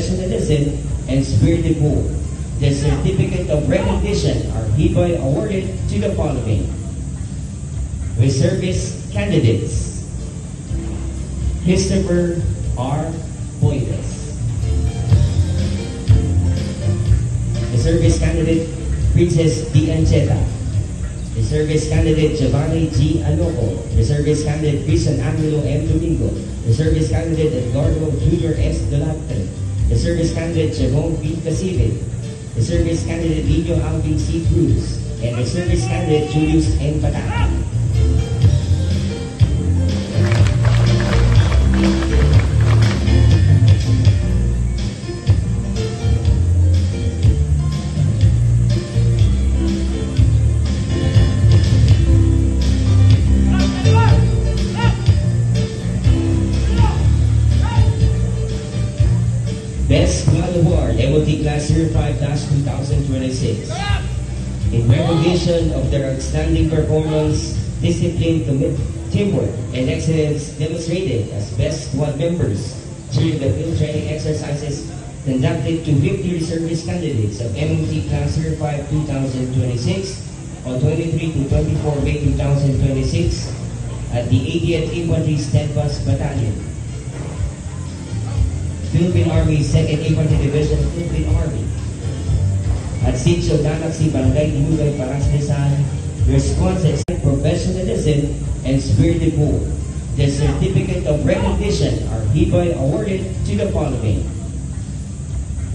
professionalism and spirited work. The certificate of recognition are hereby awarded to the following: Reservist candidates: Christopher R. Boydes. Reservist candidate Princess D. Ancheta. Reservist candidate Giovanni G. Aloco. Reservist candidate Christian Angelo M. Domingo. Reservist candidate Eduardo Jr. S. Dolatre. Reservist candidate Javon P. Casivit. Reservist candidate Lino Alvin C. Cruz. And Reservist candidate Julius N. Pataki. Best Squad Award, MOT Class 05-2026. In recognition of their outstanding performance, discipline, teamwork, and excellence demonstrated as best squad members during the field training exercises conducted to 50 reservist candidates of MOT Class 05-2026 on 23 to 24 May 2026 at the 80th Infantry Steadfast Battalion, Philippine Army 2nd Infantry Division, Philippine Army. At Sitio Galaxy, Barangay Dinugay, Paras Rizal, responses, professionalism, and spirited work. The certificate of recognition are hereby awarded to the following: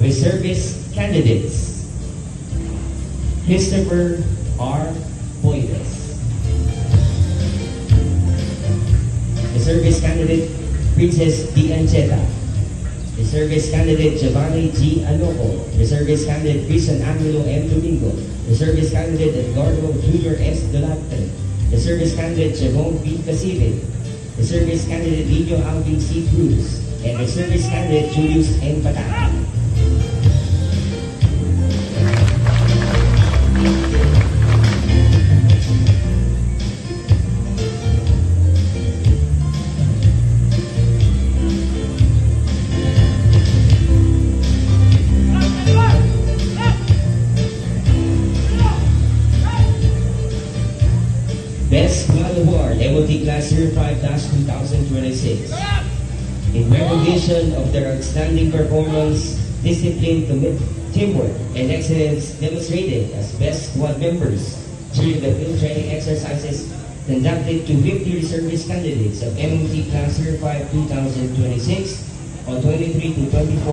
Reservist candidates: Christopher R. Boydes. Reservist candidate Princess D. Ancheta. Reservist candidate Giovanni G. Aloco. Reservist candidate Christian Angelo M. Domingo. Reservist candidate Eduardo Jr. S. Dolatre. Reservist candidate Javon P. Casivit. Reservist candidate Lino Alvin C. Cruz. And Reservist candidate Julius N. Pataki. Best Squad Award, MOT Class 05-2026. In recognition of their outstanding performance, discipline, teamwork, and excellence demonstrated as best squad members during the field training exercises conducted to 50 reservist candidates of MOT Class 05-2026 on 23 to 24